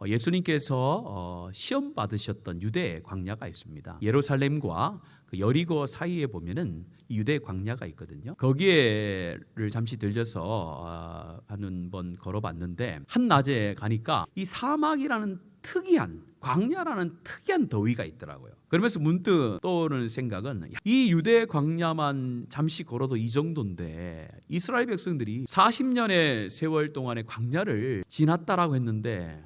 예수님께서 시험 받으셨던 유대 광야가 있습니다. 예루살렘과 그 여리고 사이에 보면은 유대 광야가 있거든요. 거기에를 잠시 들려서 한번 걸어봤는데 한낮에 가니까 이 사막이라는 특이한 광야라는 특이한 더위가 있더라고요. 그러면서 문득 떠오르는 생각은 이 유대 광야만 잠시 걸어도 이 정도인데 이스라엘 백성들이 40년의 세월 동안의 광야를 지났다라고 했는데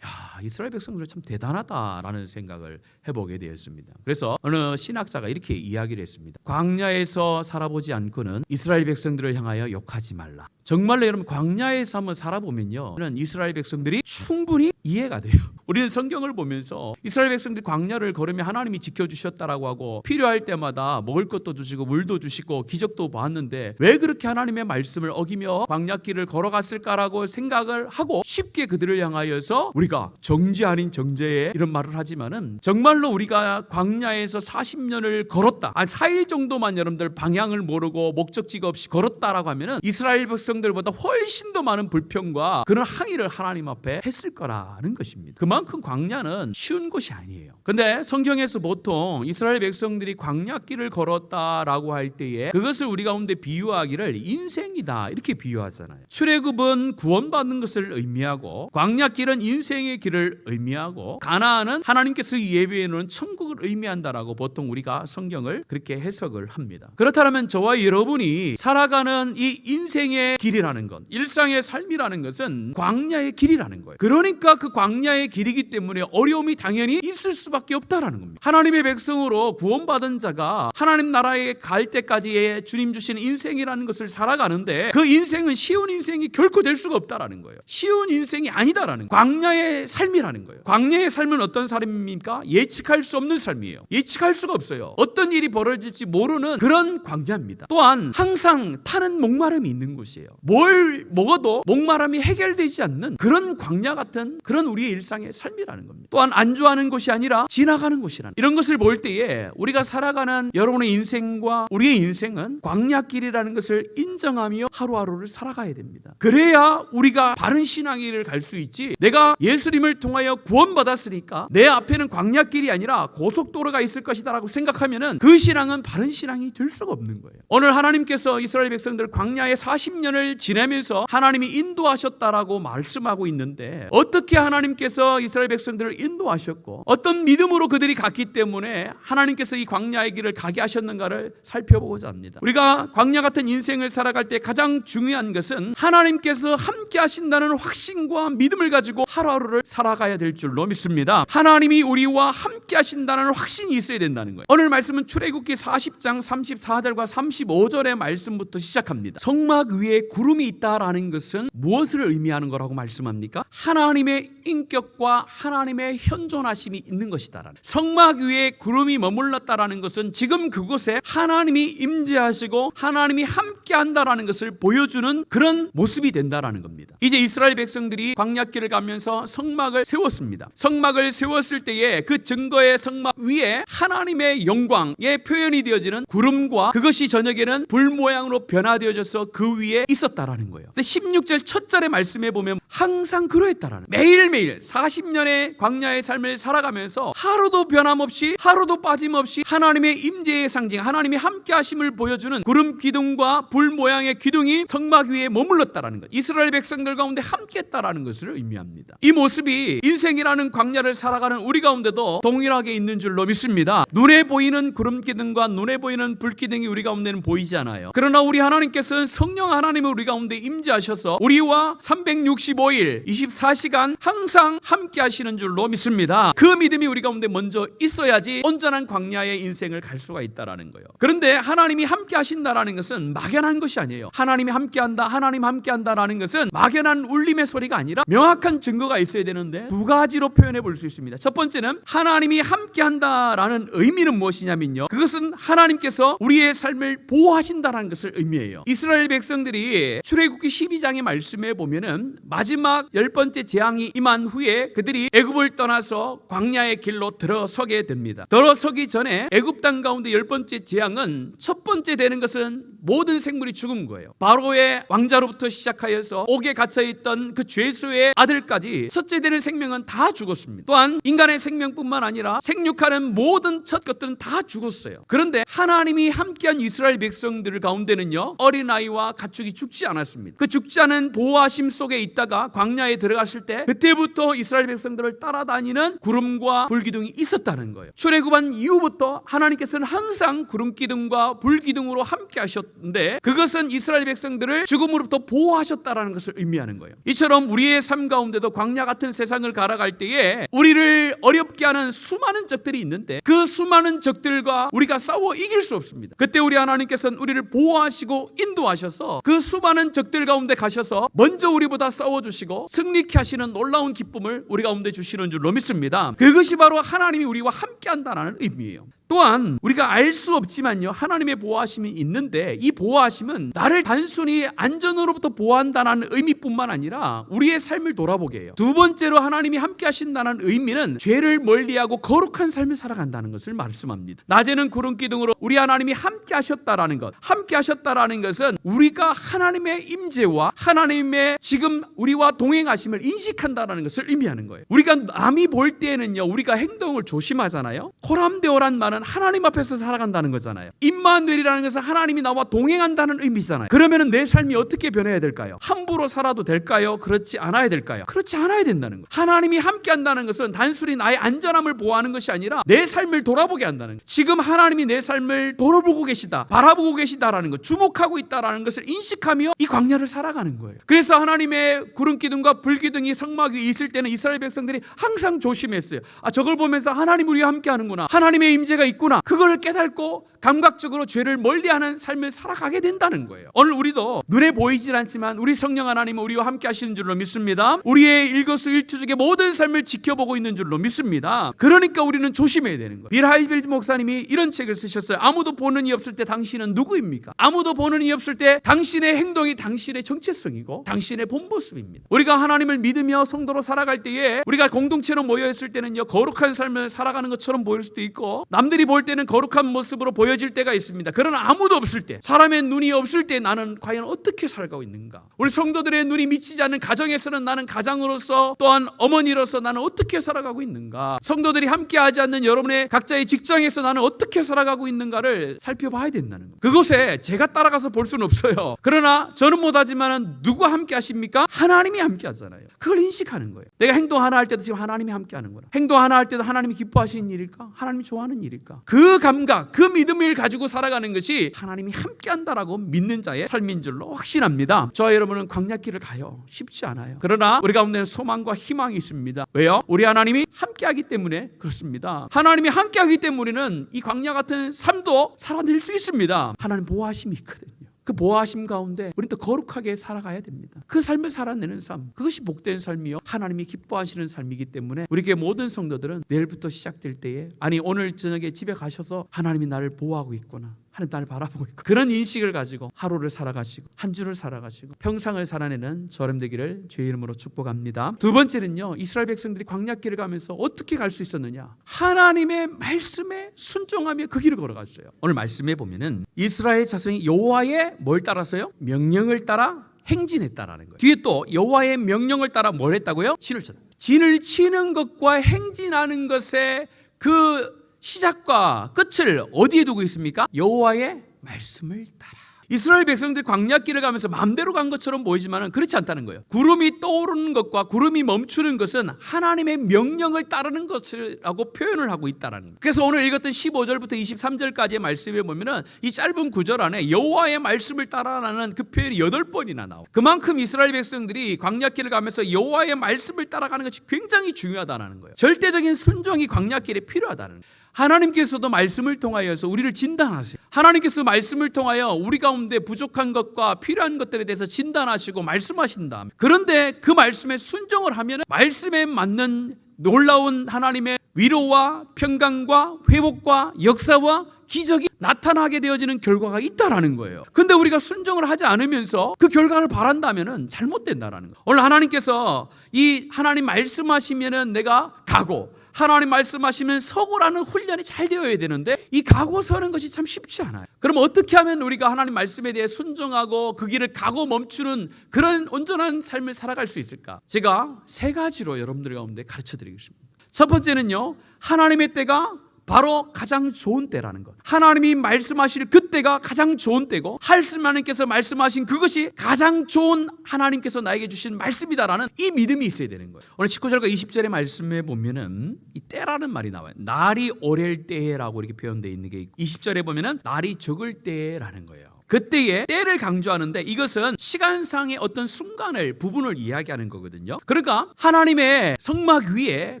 이스라엘 백성들 참 대단하다라는 생각을 해보게 되었습니다. 그래서 어느 신학자가 이렇게 이야기를 했습니다. 광야에서 살아보지 않고는 이스라엘 백성들을 향하여 욕하지 말라. 정말로 여러분 광야에서 한번 살아보면요, 이스라엘 백성들이 충분히 이해가 돼요. 우리는 성경을 보면서 이스라엘 백성들이 광야를 걸으며 하나님이 지켜주셨다라고 하고 필요할 때마다 먹을 것도 주시고 물도 주시고 기적도 봤는데 왜 그렇게 하나님의 말씀을 어기며 광야길을 걸어갔을까라고 생각을 하고 쉽게 그들을 향하여서 우리가 정죄 아닌 정죄에 이런 말을 하지만은 정말로 우리가 광야에서 40년을 걸었다, 4일 정도만 여러분들 방향을 모르고 목적지가 없이 걸었다라고 하면은 이스라엘 백성들보다 훨씬 더 많은 불평과 그런 항의를 하나님 앞에 했을 거라는 것입니다. 그만큼 광야는 쉬운 곳이 아니에요. 근데 성경에서 보통 이스라엘 백성들이 광야길을 걸었다라고 할 때에 그것을 우리 가운데 비유하기를 인생이다 이렇게 비유하잖아요. 출애굽은 구원받는 것을 의미하고 광야길은 인생의 길을 의미하고 가나안은 하나님께서 예비해 놓은 천국을 의미한다라고 보통 우리가 성경을 그렇게 해석을 합니다. 그렇다면 저와 여러분이 살아가는 이 인생의 길이라는 것, 일상의 삶이라는 것은 광야의 길이라는 거예요. 그러니까 그 광야의 길이기 때문에 어려움이 당연히 있을 수밖에 없다라는 겁니다. 하나님의 백성으로 구원받은 자가 하나님 나라에 갈 때까지의 주님 주시는 인생이라는 것을 살아가는데 그 인생은 쉬운 인생이 결코 될 수가 없다라는 거예요. 쉬운 인생이 아니다라는 거예요. 광야의 삶이라는 거예요. 광야의 삶은 어떤 삶입니까? 예측할 수 없는 삶이에요. 예측할 수가 없어요. 어떤 일이 벌어질지 모르는 그런 광야입니다. 또한 항상 타는 목마름이 있는 곳이에요. 뭘 먹어도 목마름이 해결되지 않는 그런 광야 같은 그런 우리의 일상의 삶이라는 겁니다. 또한 안주하는 곳이 아니라 지나가는 곳이라는, 이런 것을 볼 때에 우리가 살아가는 여러분의 인생과 우리의 인생은 광야길이라는 것을 인정하며 하루하루를 살아가야 됩니다. 그래야 우리가 바른 신앙의 길을 갈 수 있지, 내가 예수님을 통하여 구원받았으니까 내 앞에는 광야길이 아니라 고속도로가 있을 것이다 라고 생각하면은 그 신앙은 바른 신앙이 될 수가 없는 거예요. 오늘 하나님께서 이스라엘 백성들 광야에 40년을 지내면서 하나님이 인도하셨다라고 말씀하고 있는데 어떻게 하나님께서 이스라엘 백성들을 인도하셨고 어떤 믿음으로 그들이 갔기 때문에 하나님께서 이 광야의 길을 가게 하셨는가를 살펴보고자 합니다. 우리가 광야 같은 인생을 살아갈 때 가장 중요한 것은 하나님께서 함께 하신다는 확신과 믿음을 가지고 하루하루를 살아가야 될 줄로 믿습니다. 하나님이 우리와 함께 하신다는 확신이 있어야 된다는 거예요. 오늘 말씀은 출애굽기 40장 34절과 35절의 말씀부터 시작합니다. 성막 위에 구름이 있다라는 것은 무엇을 의미하는 거라고 말씀합니까? 하나님의 인격과 하나님의 현존하심이 있는 것이다라는, 성막 위에 구름이 머물렀다라는 것은 지금 그곳에 하나님이 임재하시고 하나님이 함께 한다라는 것을 보여주는 그런 모습이 된다라는 겁니다. 이제 이스라엘 백성들이 광야길을 가면서 성막을 세웠습니다. 성막을 세웠을 때에 그 증거의 성막 위에 하나님의 영광의 표현이 되어지는 구름과 그것이 저녁에는 불 모양으로 변화되어져서 그 위에 있었다라는 거예요. 근데 16절 첫 절의 말씀에 보면 항상 그러했다라는, 매일매일 40년의 광야의 삶을 살아가면서 하루도 변함없이 하루도 빠짐없이 하나님의 임재의 상징, 하나님이 함께 하심을 보여주는 구름 기둥과 불 모양의 기둥이 성막 위에 머물렀다라는 것, 이스라엘 백성들 가운데 함께 했다라는 것을 의미합니다. 이 모습이 인생이라는 광야를 살아가는 우리 가운데도 동일하게 있는 줄로 믿습니다. 눈에 보이는 구름 기둥과 눈에 보이는 불 기둥이 우리 가운데는 보이지 않아요. 그러나 우리 하나님께서는 성령 하나님을 우리 가운데 임재하셔서 우리와 365일 24시간 항상 함께 하시는 줄로 믿습니다. 그 믿음이 우리 가운데 먼저 있어야지 온전한 광야의 인생을 갈 수가 있다라는 거예요. 그런데 하나님이 함께 하신다라는 것은 막연한 것이 아니에요. 하나님이 함께한다, 하나님 함께한다라는 것은 막연한 울림의 소리가 아니라 명확한 증거가 있어야 되는데 두 가지로 표현해 볼 수 있습니다. 첫 번째는 하나님이 함께한다라는 의미는 무엇이냐면요, 그것은 하나님께서 우리의 삶을 보호하신다라는 것을 의미해요. 이스라엘 백성들이 뒤에 출애굽기 12장의 말씀에 보면은 마지막 10번째 재앙이 임한 후에 그들이 애굽을 떠나서 광야의 길로 들어서게 됩니다. 들어서기 전에 애굽 땅 가운데 10번째 재앙은 첫 번째 되는 것은 모든 생물이 죽은 거예요. 바로의 왕자로부터 시작하여서 옥에 갇혀있던 그 죄수의 아들까지 첫째 되는 생명은 다 죽었습니다. 또한 인간의 생명뿐만 아니라 생육하는 모든 첫 것들은 다 죽었어요. 그런데 하나님이 함께한 이스라엘 백성들 가운데는요, 어린아이와 가축이 죽지 않았습니다. 그 죽지 않은 보호하심 속에 있다가 광야에 들어갔을 때 그때부터 이스라엘 백성들을 따라다니는 구름과 불기둥이 있었다는 거예요. 출애굽한 이후부터 하나님께서는 항상 구름기둥과 불기둥으로 함께 하셨는데 그것은 이스라엘 백성들을 죽음으로부터 보호하셨다라는 것을 의미하는 거예요. 이처럼 우리의 삶 가운데도 광야 같은 세상을 갈아갈 때에 우리를 어렵게 하는 수많은 적들이 있는데 그 수많은 적들과 우리가 싸워 이길 수 없습니다. 그때 우리 하나님께서는 우리를 보호하시고 인도하셔서 그 수많은 적들 가운데 가셔서 먼저 우리보다 싸워주시고 승리케 하시는 놀라운 기쁨을 우리 가운데 주시는 줄로 믿습니다. 그것이 바로 하나님이 우리와 함께 한다는 의미예요. 또한 우리가 알 수 없지만요, 하나님의 보호하심이 있는데 이 보호하심은 나를 단순히 안전으로부터 보호한다는 의미뿐만 아니라 우리의 삶을 돌아보게 해요. 두 번째로 하나님이 함께 하신다는 의미는 죄를 멀리하고 거룩한 삶을 살아간다는 것을 말씀합니다. 낮에는 구름기둥으로 우리 하나님이 함께 하셨다라는 것, 함께 하셨다라는 것은 우리가 하나님의 임재와 하나님의 지금 우리와 동행하심을 인식한다라는 것을 의미하는 거예요. 우리가 남이 볼 때는요, 우리가 행동을 조심하잖아요. 호람되어란 말은 하나님 앞에서 살아간다는 거잖아요. 임마누엘이라는 것은 하나님이 나와 동행한다는 의미잖아요. 그러면 내 삶이 어떻게 변해야 될까요? 함부로 살아도 될까요? 그렇지 않아야 될까요? 그렇지 않아야 된다는 거예요. 하나님이 함께 한다는 것은 단순히 나의 안전함을 보호하는 것이 아니라 내 삶을 돌아보게 한다는 거예요. 지금 하나님이 내 삶을 돌아보고 계시다, 바라보고 계시다라는 것, 주목하고 있다라는 것을 인식하며 이 광야를 살아가는 거예요. 그래서 하나님의 구름기둥과 불기둥이 성막 위에 있을 때는 이스라엘 백성들이 항상 조심했어요. 저걸 보면서 하나님 우리와 함께 하는구나, 하나님의 임재가 있구나, 그걸 깨닫고 감각적으로 죄를 멀리하는 삶을 살아가게 된다는 거예요. 오늘 우리도 눈에 보이질 않지만 우리 성령 하나님은 우리와 함께 하시는 줄로 믿습니다. 우리의 일거수일투족의 모든 삶을 지켜보고 있는 줄로 믿습니다. 그러니까 우리는 조심해야 되는 거예요. 빌 하이빌드 목사님이 이런 책을 쓰셨어요. 아무도 보는 이 없을 때 당신은 누구입니까? 아무도 보는 이 없을 때 당신의 행동이 당신의 정체성이고 당신의 본 모습입니다. 우리가 하나님을 믿으며 성도로 살아갈 때에 우리가 공동체로 모여있을 때는요, 거룩한 삶을 살아가는 것처럼 보일 수도 있고 남들이 볼 때는 거룩한 모습으로 보여질 때가 있습니다. 그러나 아무도 없을 때, 사람의 눈이 없을 때 나는 과연 어떻게 살아가고 있는가? 우리 성도들의 눈이 미치지 않는 가정에서는 나는 가장으로서, 또한 어머니로서 나는 어떻게 살아가고 있는가? 성도들이 함께하지 않는 여러분의 각자의 직장에서 나는 어떻게 살아가고 있는가를 살펴봐야 된다는 거예요. 그곳에 제가 따라가서 볼 수는 없어요. 그러나 저는 못하지만 누가 함께 하십니까? 하나님이 함께 하잖아요. 그걸 인식하는 거예요. 내가 행동 하나 할 때도 지금 하나님이 함께 하는 거라. 행동 하나 할 때도 하나님이 기뻐하시는 일일까? 하나님이 좋아하는 일일까? 그 감각, 그 믿음을 가지고 살아가는 것이 하나님이 함께한다라고 믿는 자의 삶인 줄로 확신합니다. 저와 여러분은 광야길을 가요. 쉽지 않아요. 그러나 우리 가운데는 소망과 희망이 있습니다. 왜요? 우리 하나님이 함께하기 때문에 그렇습니다. 하나님이 함께하기 때문에는 이 광야 같은 삶도 살아낼 수 있습니다. 하나님 보호하심이 있거든요. 그 보호하심 가운데 우리는 또 거룩하게 살아가야 됩니다. 그 삶을 살아내는 삶, 그것이 복된 삶이요, 하나님이 기뻐하시는 삶이기 때문에 우리 교회 모든 성도들은 내일부터 시작될 때에, 아니 오늘 저녁에 집에 가셔서 하나님이 나를 보호하고 있구나, 하나님 나를 바라보고 있고, 그런 인식을 가지고 하루를 살아가시고 한 주를 살아가시고 평상을 살아내는 저름 되기를 주의 이름으로 축복합니다. 두 번째는요, 이스라엘 백성들이 광야길을 가면서 어떻게 갈 수 있었느냐? 하나님의 말씀에 순종하며 그 길을 걸어갔어요. 오늘 말씀에 보면은 이스라엘 자손이 여호와의 뭘 따라서요? 명령을 따라 행진했다라는 거예요. 뒤에 또 여호와의 명령을 따라 뭘 했다고요? 진을 쳤다. 진을 치는 것과 행진하는 것의 그 시작과 끝을 어디에 두고 있습니까? 여호와의 말씀을 따라. 이스라엘 백성들이 광야길을 가면서 마음대로 간 것처럼 보이지만 그렇지 않다는 거예요. 구름이 떠오르는 것과 구름이 멈추는 것은 하나님의 명령을 따르는 것이라고 표현을 하고 있다는 거예요. 그래서 오늘 읽었던 15절부터 23절까지의 말씀에 보면은 이 짧은 구절 안에 여호와의 말씀을 따라라는 그 표현이 8번이나 나와요. 그만큼 이스라엘 백성들이 광야길을 가면서 여호와의 말씀을 따라가는 것이 굉장히 중요하다는 거예요. 절대적인 순종이 광야길에 필요하다는 거예요. 하나님께서도 말씀을 통하여서 우리를 진단하세요. 하나님께서 말씀을 통하여 우리 가운데 부족한 것과 필요한 것들에 대해서 진단하시고 말씀하신다. 그런데 그 말씀에 순종을 하면 말씀에 맞는 놀라운 하나님의 위로와 평강과 회복과 역사와 기적이 나타나게 되어지는 결과가 있다라는 거예요. 근데 우리가 순종을 하지 않으면서 그 결과를 바란다면은 잘못된다라는 거예요. 오늘 하나님께서 이 하나님 말씀하시면은 내가 가고, 하나님 말씀하시면 서고라는 훈련이 잘 되어야 되는데 이 가고 서는 것이 참 쉽지 않아요. 그럼 어떻게 하면 우리가 하나님 말씀에 대해 순종하고 그 길을 가고 멈추는 그런 온전한 삶을 살아갈 수 있을까? 제가 3가지로 여러분들 가운데 가르쳐 드리겠습니다. 첫 번째는요, 하나님의 때가 바로 가장 좋은 때라는 것. 하나님이 말씀하실 그때가 가장 좋은 때고, 하나님께서 말씀하신 그것이 가장 좋은 하나님께서 나에게 주신 말씀이다라는 이 믿음이 있어야 되는 거예요. 오늘 19절과 20절의 말씀에 보면은 이 때라는 말이 나와요. 날이 오랠 때라고 이렇게 표현되어 있는 게 있고, 20절에 보면은 날이 적을 때라는 거예요. 그때의 때를 강조하는데 이것은 시간상의 어떤 순간을, 부분을 이야기하는 거거든요. 그러니까 하나님의 성막 위에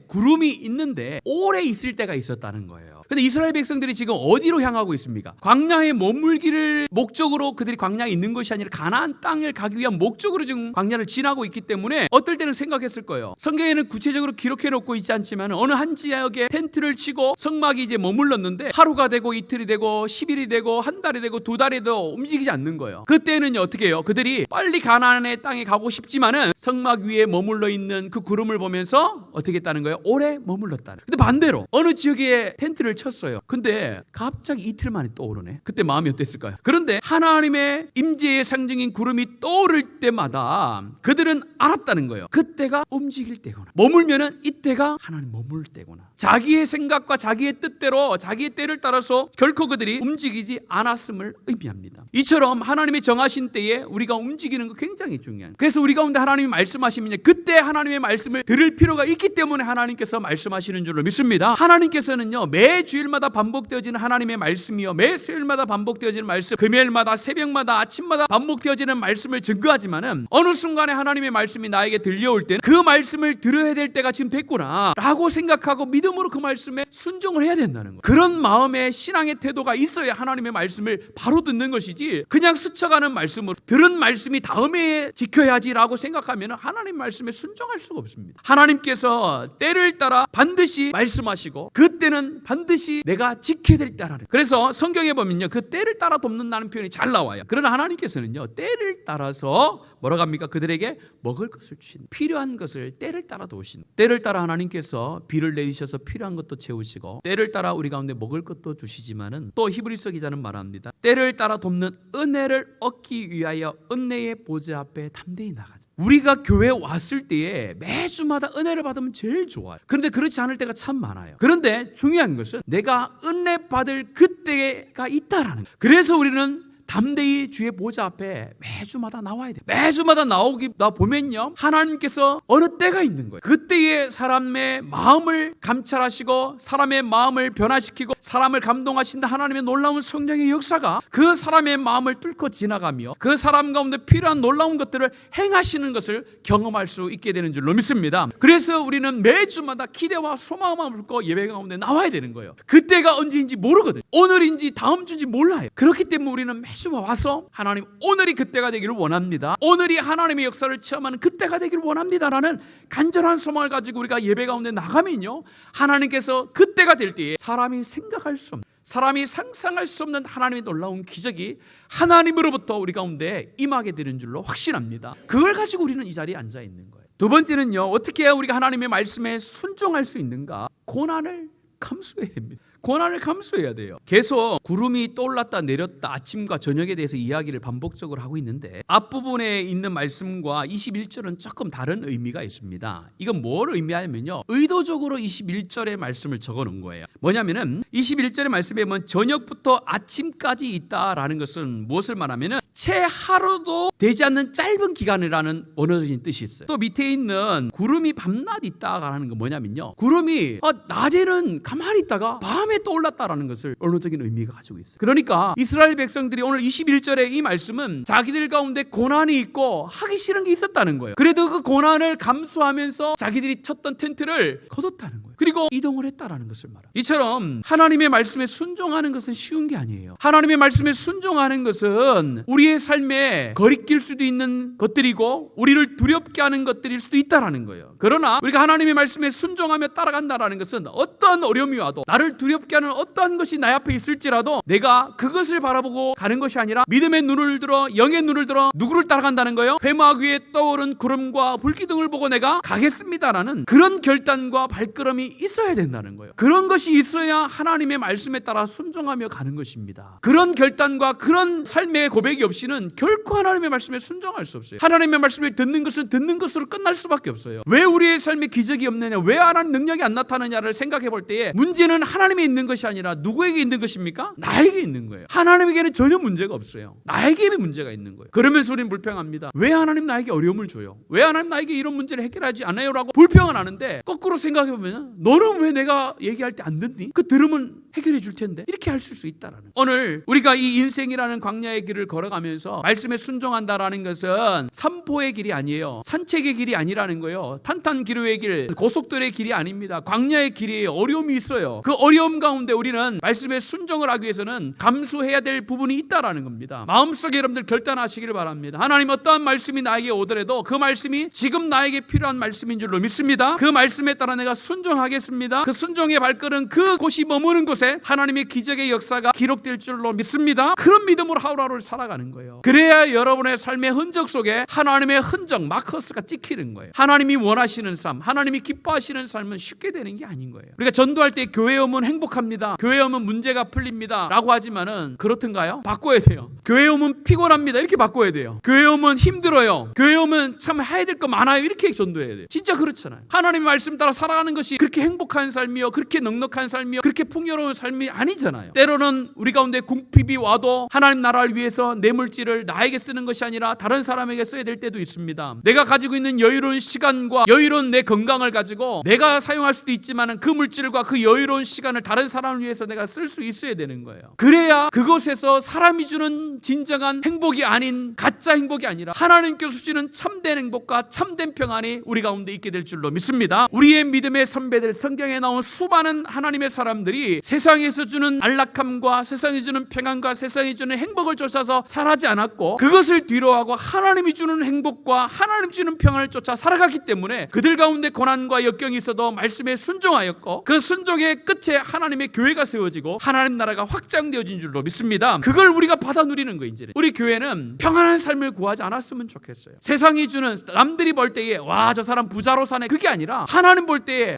구름이 있는데 오래 있을 때가 있었다는 거예요. 근데 이스라엘 백성들이 지금 어디로 향하고 있습니까? 광야에 머물기를 목적으로 그들이 광야에 있는 것이 아니라 가나안 땅을 가기 위한 목적으로 지금 광야를 지나고 있기 때문에 어떨 때는 생각했을 거예요. 성경에는 구체적으로 기록해 놓고 있지 않지만 어느 한 지역에 텐트를 치고 성막이 이제 머물렀는데 하루가 되고 이틀이 되고 10일이 되고 한 달이 되고 2달이 되고 움직이지 않는 거예요. 그때는 어떻게 해요? 그들이 빨리 가나안의 땅에 가고 싶지만은 성막 위에 머물러 있는 그 구름을 보면서 어떻게 했다는 거예요? 오래 머물렀다는. 근데 반대로 어느 지역에 텐트를 쳤어요. 근데 갑자기 이틀 만에 떠오르네. 그때 마음이 어땠을까요? 그런데 하나님의 임재의 상징인 구름이 떠오를 때마다 그들은 알았다는 거예요. 그때가 움직일 때구나. 머물면은 이때가 하나님 머물 때구나. 자기의 생각과 자기의 뜻대로 자기의 때를 따라서 결코 그들이 움직이지 않았음을 의미합니다. 이처럼 하나님이 정하신 때에 우리가 움직이는 거 굉장히 중요해요. 그래서 우리 가운데 하나님이 말씀하시면 그때 하나님의 말씀을 들을 필요가 있기 때문에 하나님께서 말씀하시는 줄로 믿습니다. 하나님께서는요, 매 주일마다 반복되어지는 하나님의 말씀이요, 매 수요일마다 반복되어지는 말씀, 금요일마다 새벽마다 아침마다 반복되어지는 말씀을 증거하지만은 어느 순간에 하나님의 말씀이 나에게 들려올 때는 그 말씀을 들어야 될 때가 지금 됐구나 라고 생각하고 믿음으로 그 말씀에 순종을 해야 된다는 거예요. 그런 마음의 신앙의 태도가 있어야 하나님의 말씀을 바로 듣는 것이지, 그냥 스쳐가는 말씀으로 들은 말씀이 다음에 지켜야지라고 생각하면 하나님 말씀에 순종할 수가 없습니다. 하나님께서 때를 따라 반드시 말씀하시고 그때는 반드시 내가 지켜야 될 때라는. 그래서 성경에 보면요, 그 때를 따라 돕는다는 표현이 잘 나와요. 그러나 하나님께서는요, 때를 따라서 뭐라고 합니까? 그들에게 먹을 것을 주신, 필요한 것을 때를 따라 도우신. 때를 따라 하나님께서 비를 내리셔서 필요한 것도 채우시고 때를 따라 우리 가운데 먹을 것도 주시지만은 또 히브리서 기자는 말합니다. 때를 따라 돕는 은혜를 얻기 위하여 은혜의 보좌 앞에 담대히 나가자. 우리가 교회에 왔을 때에 매주마다 은혜를 받으면 제일 좋아요. 그런데 그렇지 않을 때가 참 많아요. 그런데 중요한 것은 내가 은혜 받을 그때가 있다라는 거예요. 그래서 우리는 담대히 주의 보좌 앞에 매주마다 나와야 돼요. 매주마다 나 보면요, 하나님께서 어느 때가 있는 거예요. 그때에 사람의 마음을 감찰하시고 사람의 마음을 변화시키고 사람을 감동하신다 하나님의 놀라운 성령의 역사가 그 사람의 마음을 뚫고 지나가며 그 사람 가운데 필요한 놀라운 것들을 행하시는 것을 경험할 수 있게 되는 줄로 믿습니다. 그래서 우리는 매주마다 기대와 소망을 품고 예배 가운데 나와야 되는 거예요. 그때가 언제인지 모르거든요. 오늘인지 다음 주인지 몰라요. 그렇기 때문에 우리는 매주 와서 하나님, 오늘이 그때가 되기를 원합니다. 오늘이 하나님의 역사를 체험하는 그때가 되기를 원합니다라는 간절한 소망을 가지고 우리가 예배 가운데 나가면요, 하나님께서 그때가 될 때에 사람이 생각할 수 없는, 사람이 상상할 수 없는 하나님의 놀라운 기적이 하나님으로부터 우리 가운데 임하게 되는 줄로 확신합니다. 그걸 가지고 우리는 이 자리에 앉아 있는 거예요. 두 번째는요, 어떻게 해야 우리가 하나님의 말씀에 순종할 수 있는가? 고난을 감수해야 됩니다. 고난을 감수해야 돼요. 계속 구름이 떠올랐다 내렸다 아침과 저녁에 대해서 이야기를 반복적으로 하고 있는데 앞부분에 있는 말씀과 21절은 조금 다른 의미가 있습니다. 이건 뭘 의미하냐면요, 의도적으로 21절의 말씀을 적어놓은 거예요. 뭐냐면은 21절의 말씀에 보면 저녁부터 아침까지 있다라는 것은 무엇을 말하면은 채 하루도 되지 않는 짧은 기간이라는 원어적인 뜻이 있어요. 또 밑에 있는 구름이 밤낮 있다라는 건 뭐냐면요, 구름이 낮에는 가만히 있다가 밤에 떠올랐다라는 것을 언어적인 의미가 가지고 있어요. 그러니까 이스라엘 백성들이 오늘 21절의 이 말씀은 자기들 가운데 고난이 있고 하기 싫은 게 있었다는 거예요. 그래도 그 고난을 감수하면서 자기들이 쳤던 텐트를 거뒀다는 거예요. 그리고 이동을 했다라는 것을 말합니다. 이처럼 하나님의 말씀에 순종하는 것은 쉬운 게 아니에요. 하나님의 말씀에 순종하는 것은 우리의 삶에 거리낄 수도 있는 것들이고 우리를 두렵게 하는 것들일 수도 있다라는 거예요. 그러나 우리가 하나님의 말씀에 순종하며 따라간다라는 것은 어떠한 어려움이 와도 나를 두렵게 하는 어떠한 것이 내 앞에 있을지라도 내가 그것을 바라보고 가는 것이 아니라 믿음의 눈을 들어 영의 눈을 들어 누구를 따라간다는 거예요? 회막 위에 떠오른 구름과 불기둥을 보고 내가 가겠습니다라는 그런 결단과 발걸음이 있어야 된다는 거예요. 그런 것이 있어야 하나님의 말씀에 따라 순종하며 가는 것입니다. 그런 결단과 그런 삶의 고백이 없이는 결코 하나님의 말씀에 순종할 수 없어요. 하나님의 말씀을 듣는 것은 듣는 것으로 끝날 수밖에 없어요. 왜 우리의 삶에 기적이 없느냐, 왜 하나님 능력이 안 나타나느냐를 생각해 볼 때에 문제는 하나님에 있는 것이 아니라 누구에게 있는 것입니까? 나에게 있는 거예요. 하나님에게는 전혀 문제가 없어요. 나에게 문제가 있는 거예요. 그러면서 우리는 불평합니다. 왜 하나님 나에게 어려움을 줘요? 왜 하나님 나에게 이런 문제를 해결하지 않아요? 라고 불평은 하는데 거꾸로 생각해 보면 너는 왜 내가 얘기할 때 안 듣니? 그 들으면 해결해 줄 텐데 이렇게 할 수 있다라는. 오늘 우리가 이 인생이라는 광야의 길을 걸어가면서 말씀에 순종한다라는 것은 산포의 길이 아니에요. 산책의 길이 아니라는 거예요. 탄탄기로의 길, 고속도로의 길이 아닙니다. 광야의 길이에요. 어려움이 있어요. 그 어려움 가운데 우리는 말씀에 순종을 하기 위해서는 감수해야 될 부분이 있다라는 겁니다. 마음속에 여러분들 결단하시기를 바랍니다. 하나님 어떠한 말씀이 나에게 오더라도 그 말씀이 지금 나에게 필요한 말씀인 줄로 믿습니다. 그 말씀에 따라 내가 순종하겠습니다. 그 순종의 발걸음 그곳이 머무는 곳에 하나님의 기적의 역사가 기록될 줄로 믿습니다. 그런 믿음으로 하루하루를 살아가는 거예요. 그래야 여러분의 삶의 흔적 속에 하나님의 흔적, 마커스가 찍히는 거예요. 하나님이 원하시는 삶, 하나님이 기뻐하시는 삶은 쉽게 되는 게 아닌 거예요. 우리가 전도할 때 교회 오면 행복합니다, 교회 오면 문제가 풀립니다 라고 하지만은 그렇던가요? 바꿔야 돼요. 교회 오면 피곤합니다 이렇게 바꿔야 돼요. 교회 오면 힘들어요, 교회 오면 참 해야 될 거 많아요 이렇게 전도해야 돼요. 진짜 그렇잖아요. 하나님의 말씀 따라 살아가는 것이 그렇게 행복한 삶이요, 그렇게 넉넉한 삶이요, 그렇게 풍요로운 삶이 아니잖아요. 때로는 우리 가운데 궁핍이 와도 하나님 나라를 위해서 내 물질을 나에게 쓰는 것이 아니라 다른 사람에게 써야 될 때도 있습니다. 내가 가지고 있는 여유로운 시간과 여유로운 내 건강을 가지고 내가 사용할 수도 있지만 그 물질과 그 여유로운 시간을 다른 사람을 위해서 내가 쓸 수 있어야 되는 거예요. 그래야 그곳에서 사람이 주는 진정한 행복이 아닌 가짜 행복이 아니라 하나님께서 주시는 참된 행복과 참된 평안이 우리 가운데 있게 될 줄로 믿습니다. 우리의 믿음의 선배들, 성경에 나온 수많은 하나님의 사람들이 세상에서 주는 안락함과 세상이 주는 평안과 세상이 주는 행복을 쫓아서 살아지 않았고 그것을 뒤로하고 하나님이 주는 행복과 하나님 주는 평안을 쫓아 살아갔기 때문에 그들 가운데 고난과 역경이 있어도 말씀에 순종하였고 그 순종의 끝에 하나님의 교회가 세워지고 하나님 나라가 확장되어진 줄로 믿습니다. 그걸 우리가 받아 누리는 거예요. 이제 우리 교회는 평안한 삶을 구하지 않았으면 좋겠어요. 세상이 주는, 남들이 볼 때에 와 저 사람 부자로 사네 그게 아니라 하나님 볼 때에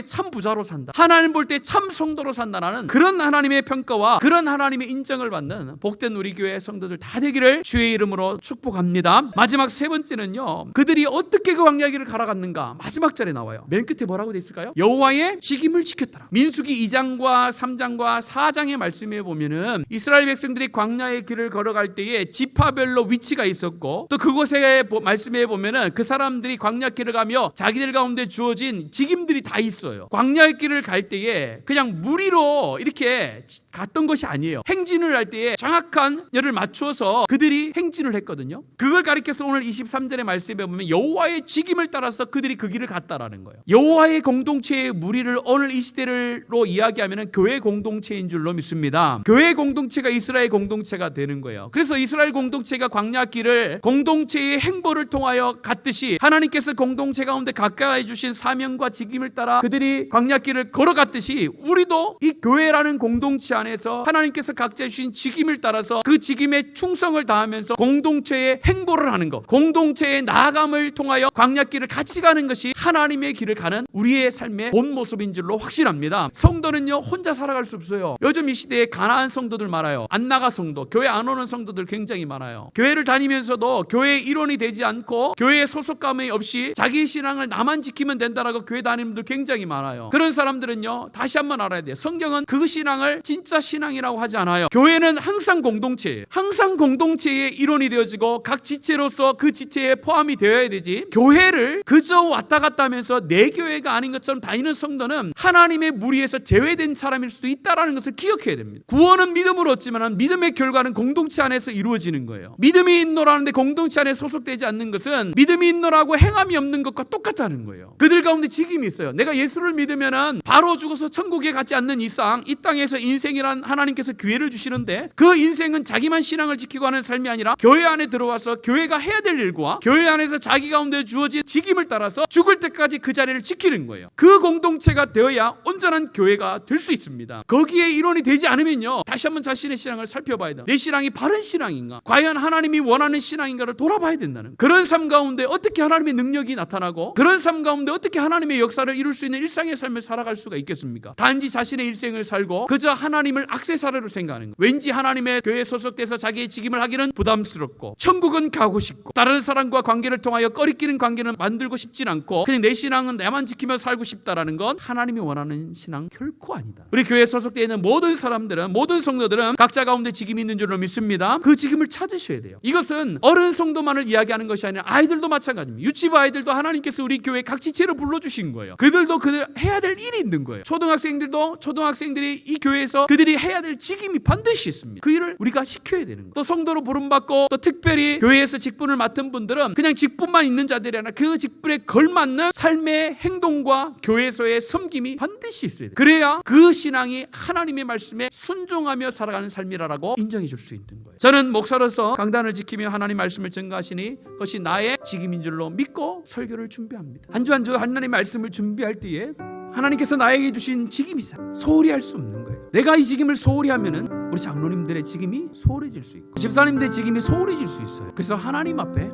참 부자로 산다, 하나님 볼 때 참 성도로 산다라는 그런 하나님의 평가와 그런 하나님의 인정을 받는 복된 우리 교회 성도들 다 되기를 주의 이름으로 축복합니다. 마지막 세 번째는요, 그들이 어떻게 그 광야길을 갈아갔는가. 마지막 절에 나와요. 맨 끝에 뭐라고 돼 있을까요? 여호와의 직임을 지켰더라. 민수기 2장과 3장과 4장의 말씀에 보면은 이스라엘 백성들이 광야의 길을 걸어갈 때에 지파별로 위치가 있었고 또 그곳에 말씀에 보면은 그 사람들이 광야길을 가며 자기들 가운데 주어진 직임들이 다 있어요. 광야의 길을 갈 때에 그냥 무리로 이렇게 갔던 것이 아니에요. 행진을 할 때에 정확한 열을 맞추어서 그들이 행진을 했거든요. 그걸 가리켜서 오늘 23절의 말씀에 보면 여호와의 직임을 따라서 그들이 그 길을 갔다라는 거예요. 여호와의 공동체의 무리를 오늘 이 시대로 이야기하면 교회 공동체인 줄로 믿습니다. 교회 공동체가 이스라엘 공동체가 되는 거예요. 그래서 이스라엘 공동체가 광야길을 공동체의 행보를 통하여 갔듯이 하나님께서 공동체 가운데 가까이 주신 사명과 직임을 따라 그들이 광야길을 걸어갔듯이 우리도 이 교회라는 공동체 안에서 하나님께서 각자 주신 직임을 따라서 그 직임에 충성을 다하면서 공동체의 행보를 하는 것, 공동체의 나아감을 통하여 광야길을 같이 가는 것이 하나님의 길을 가는 우리의 삶의 본 모습인 줄로 확신합니다. 성도는요 혼자 살아갈 수 없어요. 요즘 이 시대에 가난한 성도들 많아요. 안 나가 성도, 교회 안 오는 성도들 굉장히 많아요. 교회를 다니면서도 교회의 일원이 되지 않고 교회에 소속감이 없이 자기 신앙을 나만 지키면 된다라고 교회 다니는 분들 굉장히 많아요. 그런 사람들은요 다시 한번 알아야 돼요. 성경은 그 신앙을 진짜 신앙이라고 하지 않아요. 교회는 항상 공동체예요. 항상 공동체의 일원이 되어지고 각 지체로서 그 지체에 포함이 되어야 되지, 교회를 그저 왔다 갔다 하면서 내 교회가 아닌 것처럼 다니는 성도는 하나님의 무리에서 제외된 사람일 수도 있다는 것을 기억해야 됩니다. 구원은 믿음으로 얻지만 믿음의 결과는 공동체 안에서 이루어지는 거예요. 믿음이 있노라는데 공동체 안에 소속되지 않는 것은 믿음이 있노라고 행함이 없는 것과 똑같다는 거예요. 그들 가운데 직임이 있어요. 내가 우리가 예수를 믿으면은 바로 죽어서 천국에 가지 않는 이상 이 땅에서 인생이란 하나님께서 기회를 주시는데 그 인생은 자기만 신앙을 지키고 하는 삶이 아니라 교회 안에 들어와서 교회가 해야 될 일과 교회 안에서 자기 가운데 주어진 직임을 따라서 죽을 때까지 그 자리를 지키는 거예요. 그 공동체가 되어야 온전한 교회가 될 수 있습니다. 거기에 일원이 되지 않으면요, 다시 한번 자신의 신앙을 살펴봐야 돼요. 내 신앙이 바른 신앙인가? 과연 하나님이 원하는 신앙인가를 돌아봐야 된다는, 그런 삶 가운데 어떻게 하나님의 능력이 나타나고 그런 삶 가운데 어떻게 하나님의 역사를 이룰 수 있는 일상의 삶을 살아갈 수가 있겠습니까? 단지 자신의 일생을 살고 그저 하나님을 액세서리로 생각하는 거. 왠지 하나님의 교회에 소속돼서 자기의 직임을 하기는 부담스럽고 천국은 가고 싶고 다른 사람과 관계를 통하여 꺼리끼는 관계는 만들고 싶진 않고 그냥 내 신앙은 내만 지키며 살고 싶다라는 건 하나님이 원하는 신앙 결코 아니다. 우리 교회에 소속되어 있는 모든 사람들은, 모든 성도들은 각자 가운데 직임이 있는 줄로 믿습니다. 그 직임을 찾으셔야 돼요. 이것은 어른 성도만을 이야기하는 것이 아니라 아이들도 마찬가지입니다. 유치부 아이들도 하나님께서 우리 교회 각 지체로 불러주신 거예요. 그들도 그들 해야 될 일이 있는 거예요. 초등학생들도 초등학생들이 이 교회에서 그들이 해야 될 직임이 반드시 있습니다. 그 일을 우리가 시켜야 되는 거예요. 또 성도로 부름받고 또 특별히 교회에서 직분을 맡은 분들은 그냥 직분만 있는 자들이 아니라 그 직분에 걸맞는 삶의 행동과 교회에서의 섬김이 반드시 있어야 돼요. 그래야 그 신앙이 하나님의 말씀에 순종하며 살아가는 삶이라고 인정해 줄 수 있는 거예요. 저는 목사로서 강단을 지키며 하나님 말씀을 전가하시니 그것이 나의 직임인 줄로 믿고 설교를 준비합니다. 한 주 한 주 하나님의 말씀을 준비할 때에 하나님께서 나에게 주신 직임이 소홀히 할 수 없는 거예요. 내가 이 직임을 소홀히 하면은 우리 장로님들의 직임이 소홀해질 수 있고 집사님들의 직임이 소홀해질 수 있어요. 그래서 하나님 앞에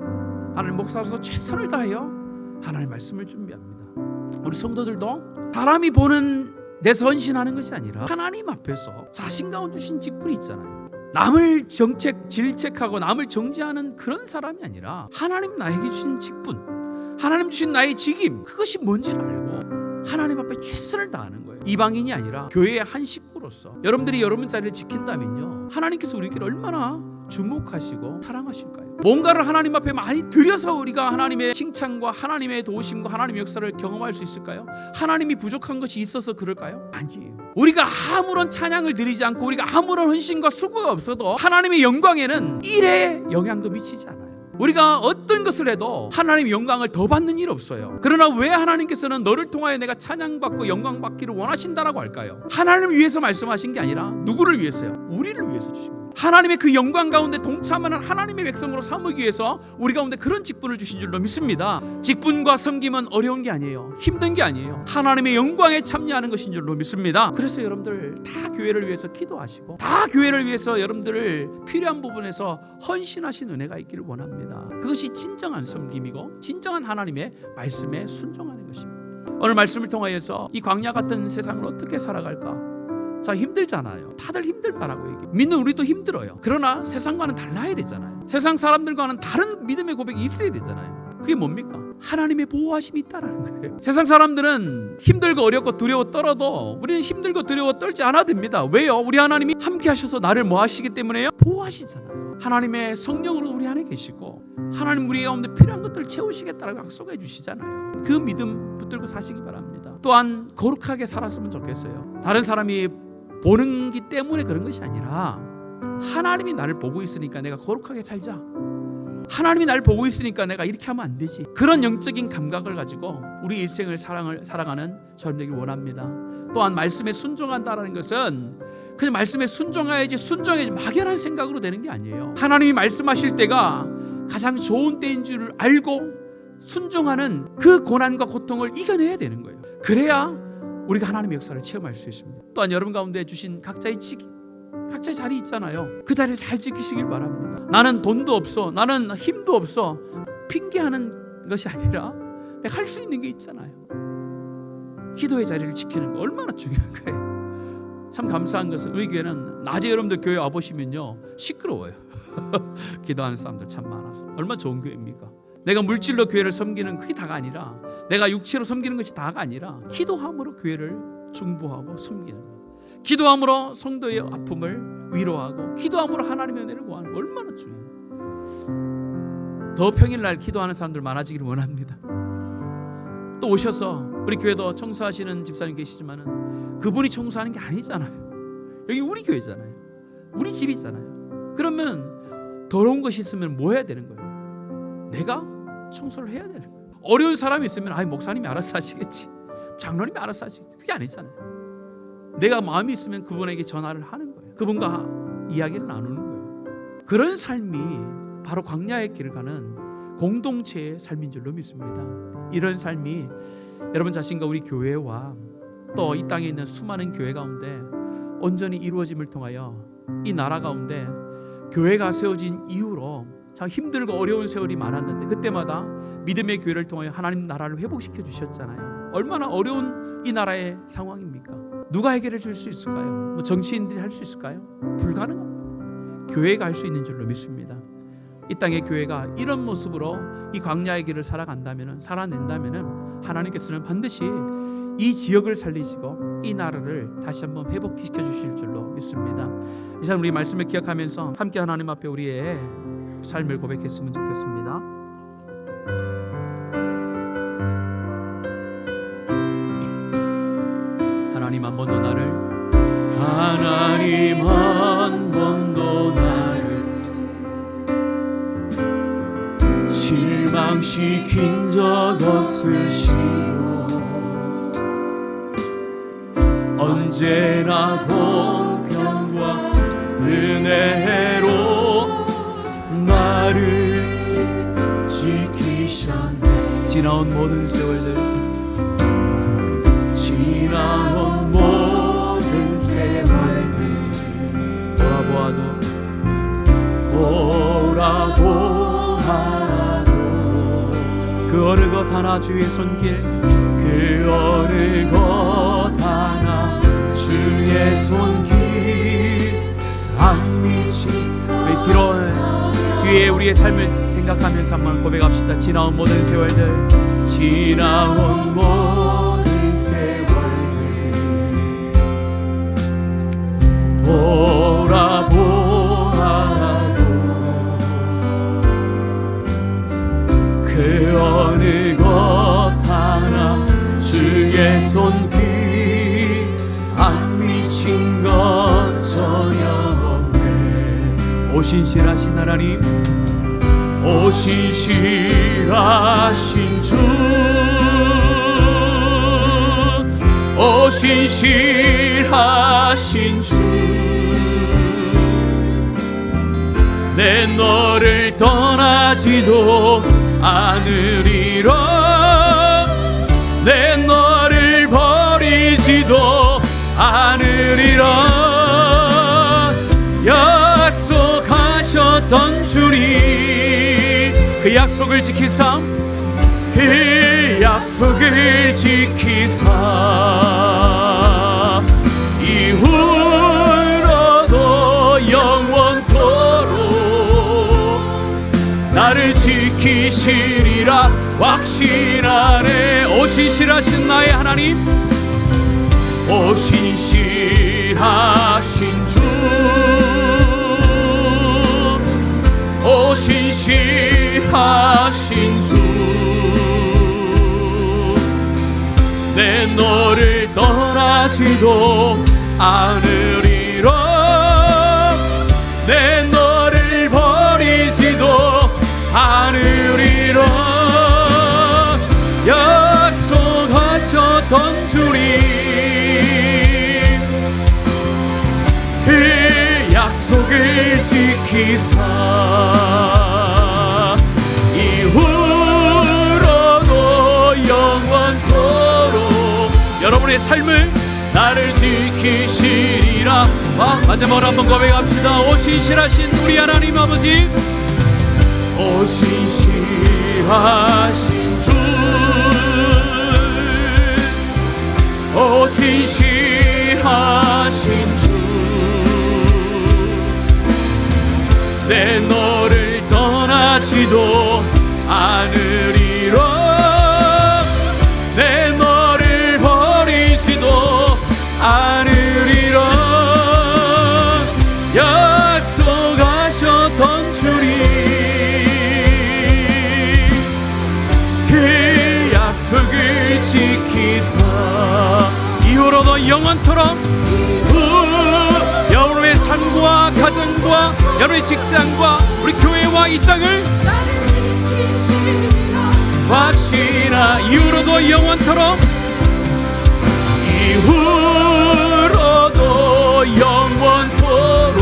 하나님 목사로서 최선을 다하여 하나님 말씀을 준비합니다. 우리 성도들도 사람이 보는 내 선신하는 것이 아니라 하나님 앞에서 자신 가운데 주신 직분이 있잖아요. 남을 질책하고 남을 정죄하는 그런 사람이 아니라 하나님 나에게 주신 직분, 하나님 주신 나의 직임, 그것이 뭔지를 알고 하나님 앞에 최선을 다하는 거예요. 이방인이 아니라 교회의 한 식구로서 여러분들이 여러분 자리를 지킨다면요, 하나님께서 우리에게 얼마나 주목하시고 사랑하실까요? 뭔가를 하나님 앞에 많이 드려서 우리가 하나님의 칭찬과 하나님의 도우심과 하나님의 역사를 경험할 수 있을까요? 하나님이 부족한 것이 있어서 그럴까요? 아니에요. 우리가 아무런 찬양을 드리지 않고 우리가 아무런 헌신과 수고가 없어도 하나님의 영광에는 일의 영향도 미치지 않아요. 우리가 어떤 것을 해도 하나님의 영광을 더 받는 일 없어요. 그러나 왜 하나님께서는 너를 통하여 내가 찬양받고 영광받기를 원하신다라고 할까요? 하나님을 위해서 말씀하신 게 아니라 누구를 위해서요? 우리를 위해서 주신 거예요. 하나님의 그 영광 가운데 동참하는 하나님의 백성으로 삼기 위해서 우리 가운데 그런 직분을 주신 줄로 믿습니다. 직분과 섬김은 어려운 게 아니에요. 힘든 게 아니에요. 하나님의 영광에 참여하는 것인 줄로 믿습니다. 그래서 여러분들 다 교회를 위해서 기도하시고 다 교회를 위해서 여러분들을 필요한 부분에서 헌신하신 은혜가 있기를 원합니다. 그것이 진정한 섬김이고 진정한 하나님의 말씀에 순종하는 것입니다. 오늘 말씀을 통하여서 이 광야 같은 세상을 어떻게 살아갈까? 자, 힘들잖아요. 다들 힘들다라고 얘기해요. 믿는 우리도 힘들어요. 그러나 세상과는 달라야 되잖아요. 세상 사람들과는 다른 믿음의 고백이 있어야 되잖아요. 그게 뭡니까? 하나님의 보호하심이 있다라는 거예요. 세상 사람들은 힘들고 어렵고 두려워 떨어도 우리는 힘들고 두려워 떨지 않아도 됩니다. 왜요? 우리 하나님이 함께 하셔서 나를 뭐 하시기 때문에요? 보호하시잖아요. 하나님의 성령으로 우리 안에 계시고 하나님 우리 가운데 필요한 것들을 채우시겠다라고 약속해 주시잖아요. 그 믿음 붙들고 사시기 바랍니다. 또한 거룩하게 살았으면 좋겠어요. 다른 사람이 보는 기 때문에 그런 것이 아니라 하나님이 나를 보고 있으니까 내가 거룩하게 살자. 하나님이 나를 보고 있으니까 내가 이렇게 하면 안 되지. 그런 영적인 감각을 가지고 우리 일생을 살아가는 저를 되길 원합니다. 또한 말씀에 순종한다라는 것은 그냥 말씀에 순종해야지 막연한 생각으로 되는 게 아니에요. 하나님이 말씀하실 때가 가장 좋은 때인 줄 알고 순종하는 그 고난과 고통을 이겨내야 되는 거예요. 그래야 우리가 하나님의 역사를 체험할 수 있습니다. 또한 여러분 가운데 주신 각자의 자리 있잖아요. 그 자리를 잘 지키시길 바랍니다. 나는 돈도 없어, 나는 힘도 없어, 핑계하는 것이 아니라 내가 할 수 있는 게 있잖아요. 기도의 자리를 지키는 거 얼마나 중요한 거예요. 참 감사한 것은 우리 교회는 낮에 여러분들 교회 와보시면요 시끄러워요. 기도하는 사람들 참 많아서 얼마나 좋은 교회입니까? 내가 물질로 교회를 섬기는 그게 다가 아니라, 내가 육체로 섬기는 것이 다가 아니라 기도함으로 교회를 중보하고 섬기는 거예요. 기도함으로 성도의 아픔을 위로하고 기도함으로 하나님의 은혜를 구하는 거 얼마나 중요해요. 더 평일날 기도하는 사람들 많아지기를 원합니다. 또 오셔서 우리 교회도 청소하시는 집사님 계시지만은 그분이 청소하는 게 아니잖아요. 여기 우리 교회잖아요. 우리 집이잖아요. 그러면 더러운 것이 있으면 뭐 해야 되는 거예요? 내가 청소를 해야 되는 거예요. 어려운 사람이 있으면 목사님이 알아서 하시겠지. 장로님이 알아서 하시. 그게 아니잖아요. 내가 마음이 있으면 그분에게 전화를 하는 거예요. 그분과 이야기를 나누는 거예요. 그런 삶이 바로 광야의 길을 가는 공동체의 삶인 줄로 믿습니다. 이런 삶이 여러분 자신과 우리 교회와 또 이 땅에 있는 수많은 교회 가운데 온전히 이루어짐을 통하여 이 나라 가운데 교회가 세워진 이후로 참 힘들고 어려운 세월이 많았는데 그때마다 믿음의 교회를 통하여 하나님 나라를 회복시켜 주셨잖아요. 얼마나 어려운 이 나라의 상황입니까? 누가 해결해 줄 수 있을까요? 뭐 정치인들이 할 수 있을까요? 불가능합니다. 교회가 할 수 있는 줄로 믿습니다. 이 땅의 교회가 이런 모습으로 이 광야의 길을 살아낸다면 하나님께서는 반드시 이 지역을 살리시고 이 나라를 다시 한번 회복시켜 주실 줄로 믿습니다. 이 시간 우리 말씀을 기억하면서 함께 하나님 앞에 우리의 삶을 고백했으면 좋겠습니다. 하나님 한 번도 나를 실망시킨 적 없으시고 언제나 공평과 은혜로 나를 지키셨네. 지나온 모든 세월들 돌아보아도 그 어느 것 하나 주의 손길 그 어느 것 하나 주의 손길 안 미치. 뒤에 우리의 삶을 생각하면서 한번 고백합시다. 지나온 모든 세월들 돌아보아도 그 어느 것 하나 주의 손길 안 미친 것 전혀 없네. 오신실하신 하나님, 오신실하신 주, 오신실하신 주, 내 너를 떠나지도 않으리라. 내 너를 버리지도 않으리라. 약속하셨던 주님 그 약속을 지키사 그 약속을 지키사 이후로도 영원토록 나를 지키시리라 확신하네. 오신실하신 나의 하나님, 오신실하신 주, 오신실하신 주, 내 너를 떠나지도 않으리라. 내 너를 버리지도 않으리라. 약속하셨던 주님 그 약속을 지키사 이후로도 영원토록 여러분의 삶을 나를 지키시리라. 마지막으로 한번 고백합시다. 오신실하신 우리 하나님 아버지, 오신실하신 주, 오신실하신 주, 내 너를 떠나지도 않으리라. 내 너를 버리지도 않으리라. 약속하셨던 주님 그 약속을 지키사 이후로도 영원토록 여러분의 삶과 가정과 여러분의 직장과 우리 교회와 이 땅을 확신하 이후로도 영원토록 이후로도 영원토록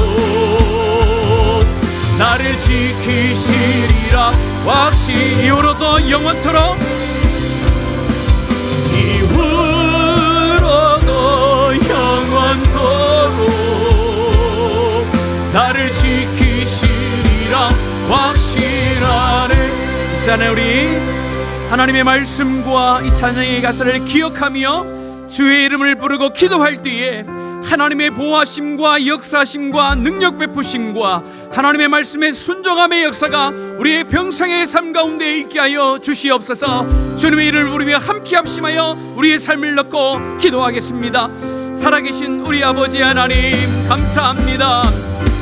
나를 지키시리라 확신. 이후로도 영원토록, 이후로도 영원토록 나를 지키시리라 확신하네. 이 시간에 우리 하나님의 말씀과 이 찬양의 가사를 기억하며 주의 이름을 부르고 기도할 때에 하나님의 보호하심과 역사하심과 능력 베푸심과 하나님의 말씀의 순종함의 역사가 우리의 평생의 삶 가운데 있게 하여 주시옵소서. 주님의 이름을 부르며 함께 합심하여 우리의 삶을 넣고 기도하겠습니다. 살아계신 우리 아버지 하나님, 감사합니다.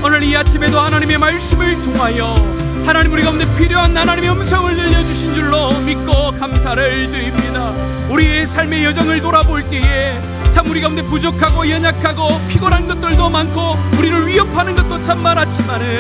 오늘 이 아침에도 하나님의 말씀을 통하여 하나님 우리 가운데 필요한 하나님의 음성을 들려주신 줄로 믿고 감사를 드립니다. 우리의 삶의 여정을 돌아볼 때에 참 우리 가운데 부족하고 연약하고 피곤한 것들도 많고 우리를 위협하는 것도 참 많았지만은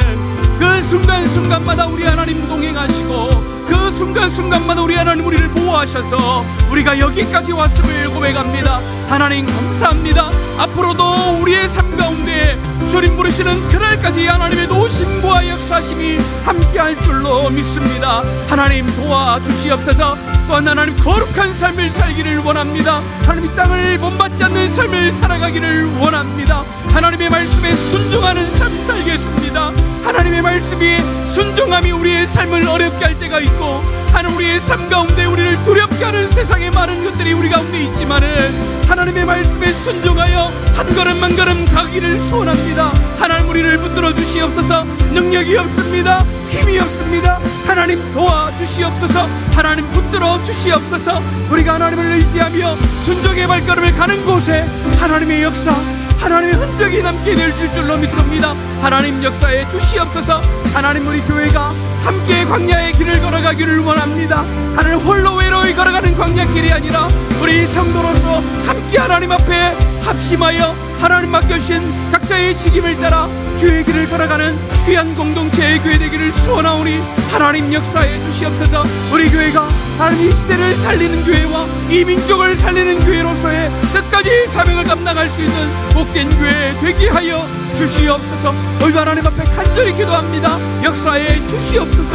그 순간순간마다 우리 하나님 동행하시고 그 순간순간마다 우리 하나님 우리를 보호하셔서 우리가 여기까지 왔음을 고백합니다. 하나님 감사합니다. 앞으로도 우리의 삶 가운데 주님 부르시는 그날까지 하나님의 노심과 역사심이 함께할 줄로 믿습니다. 하나님 도와주시옵소서. 또한 하나님 거룩한 삶을 살기를 원합니다. 하나님 이 땅을 본받지 않는 삶을 살아가기를 원합니다. 하나님의 말씀에 순종하는 삶 살겠습니다. 하나님의 말씀이 순종함이 우리의 삶을 어렵게 할 때가 있고 하나님 우리의 삶 가운데 우리를 두렵게 하는 세상의 많은 것들이 우리 가운데 있지만은 하나님의 말씀에 순종하여 한 걸음 한 걸음 가기를 소원합니다. 하나님 우리를 붙들어 주시옵소서. 능력이 없습니다. 힘이 없습니다. 하나님 도와주시옵소서. 하나님 붙들어 주시옵소서. 우리가 하나님을 의지하며 순종의 발걸음을 가는 곳에 하나님의 역사, 하나님의 흔적이 남게 될 줄로 믿습니다. 하나님 역사에 주시옵소서. 하나님 우리 교회가 함께 광야의 길을 걸어가기를 원합니다. 하나님 홀로 외로이 걸어가는 광야길이 아니라 우리 성도로서 함께 하나님 앞에 합심하여 하나님 맡겨주신 각자의 직임을 따라 주의 길을 걸어가는 귀한 공동체의 교회 되기를 소원하오니 하나님 역사에 주시옵소서. 우리 교회가 하나님 이 시대를 살리는 교회와 이 민족을 살리는 교회로서의 끝까지 사명을 감당할 수 있는 복된 교회 되게 하여 주시옵소서. 오늘 하나님 앞에 간절히 기도합니다. 역사에 주시옵소서.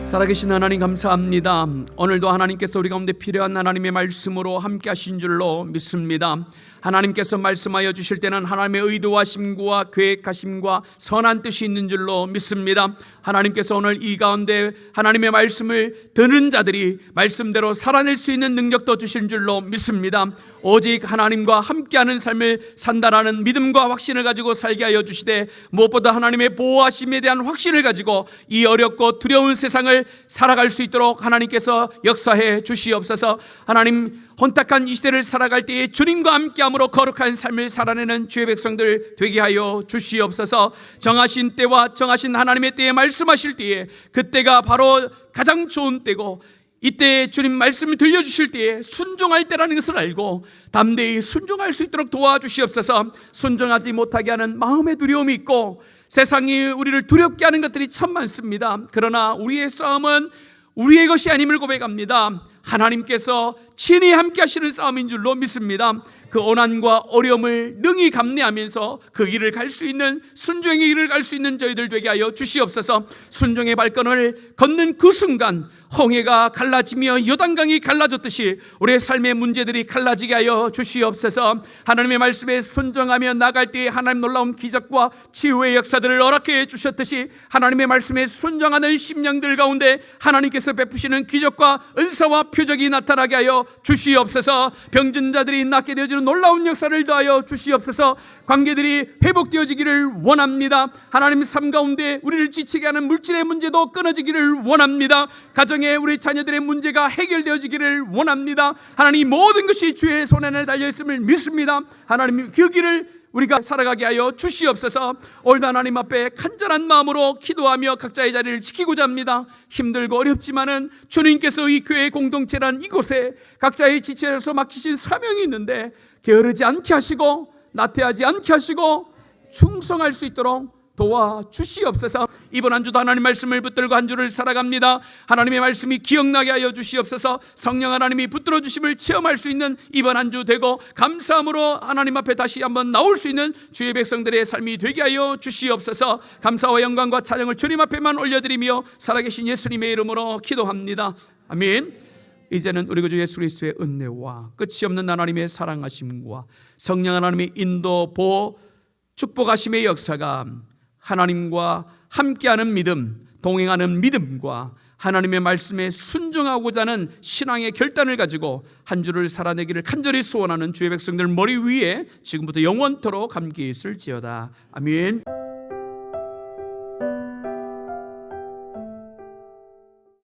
살아계신 하나님 감사합니다. 오늘도 하나님께서 우리 가운데 필요한 하나님의 말씀으로 함께 하신 줄로 믿습니다. 하나님께서 말씀하여 주실 때는 하나님의 의도하심과 계획하심과 선한 뜻이 있는 줄로 믿습니다. 하나님께서 오늘 이 가운데 하나님의 말씀을 듣는 자들이 말씀대로 살아낼 수 있는 능력도 주신 줄로 믿습니다. 오직 하나님과 함께하는 삶을 산다라는 믿음과 확신을 가지고 살게 하여 주시되 무엇보다 하나님의 보호하심에 대한 확신을 가지고 이 어렵고 두려운 세상을 살아갈 수 있도록 하나님께서 역사해 주시옵소서. 하나님 혼탁한 이 시대를 살아갈 때에 주님과 함께함으로 거룩한 삶을 살아내는 주의 백성들 되게 하여 주시옵소서. 정하신 때와 정하신 하나님의 때에 말씀하실 때에 그때가 바로 가장 좋은 때고 이때 주님 말씀을 들려주실 때에 순종할 때라는 것을 알고 담대히 순종할 수 있도록 도와주시옵소서. 순종하지 못하게 하는 마음의 두려움이 있고 세상이 우리를 두렵게 하는 것들이 참 많습니다. 그러나 우리의 싸움은 우리의 것이 아님을 고백합니다. 하나님께서 친히 함께 하시는 싸움인 줄로 믿습니다. 그 고난과 어려움을 능히 감내하면서 그 길을 갈 수 있는 순종의 길을 갈 수 있는 저희들 되게 하여 주시옵소서. 순종의 발걸음을 걷는 그 순간 홍해가 갈라지며 요단강이 갈라졌듯이 우리의 삶의 문제들이 갈라지게 하여 주시옵소서. 하나님의 말씀에 순종하며 나갈 때에 하나님 놀라운 기적과 치유의 역사들을 허락해 주셨듯이 하나님의 말씀에 순종하는 심령들 가운데 하나님께서 베푸시는 기적과 은사와 표적이 나타나게 하여 주시옵소서. 병든 자들이 낫게 되어지는 놀라운 역사를 더하여 주시옵소서. 관계들이 회복되어지기를 원합니다. 하나님 삶 가운데 우리를 지치게 하는 물질의 문제도 끊어지기를 원합니다. 가정에 우리 자녀들의 문제가 해결되어지기를 원합니다. 하나님 모든 것이 주의 손 안에 달려있음을 믿습니다. 하나님 그 길을 우리가 살아가게 하여 주시옵소서. 오늘도 하나님 앞에 간절한 마음으로 기도하며 각자의 자리를 지키고자 합니다. 힘들고 어렵지만은 주님께서 이 교회 공동체란 이곳에 각자의 지체에서 맡기신 사명이 있는데 게으르지 않게 하시고 나태하지 않게 하시고 충성할 수 있도록 도와주시옵소서. 이번 한 주도 하나님 말씀을 붙들고 한 주를 살아갑니다. 하나님의 말씀이 기억나게 하여 주시옵소서. 성령 하나님이 붙들어 주심을 체험할 수 있는 이번 한 주 되고 감사함으로 하나님 앞에 다시 한번 나올 수 있는 주의 백성들의 삶이 되게 하여 주시옵소서. 감사와 영광과 찬양을 주님 앞에만 올려드리며 살아계신 예수님의 이름으로 기도합니다. 아멘. 이제는 우리 구주 예수 그리스도의 은혜와 끝이 없는 하나님의 사랑하심과 성령 하나님의 인도, 보호, 축복하심의 역사가 하나님과 함께하는 믿음, 동행하는 믿음과 하나님의 말씀에 순종하고자 하는 신앙의 결단을 가지고 한 주를 살아내기를 간절히 소원하는 주의 백성들 머리 위에 지금부터 영원토록 함께 있을지어다. 아멘.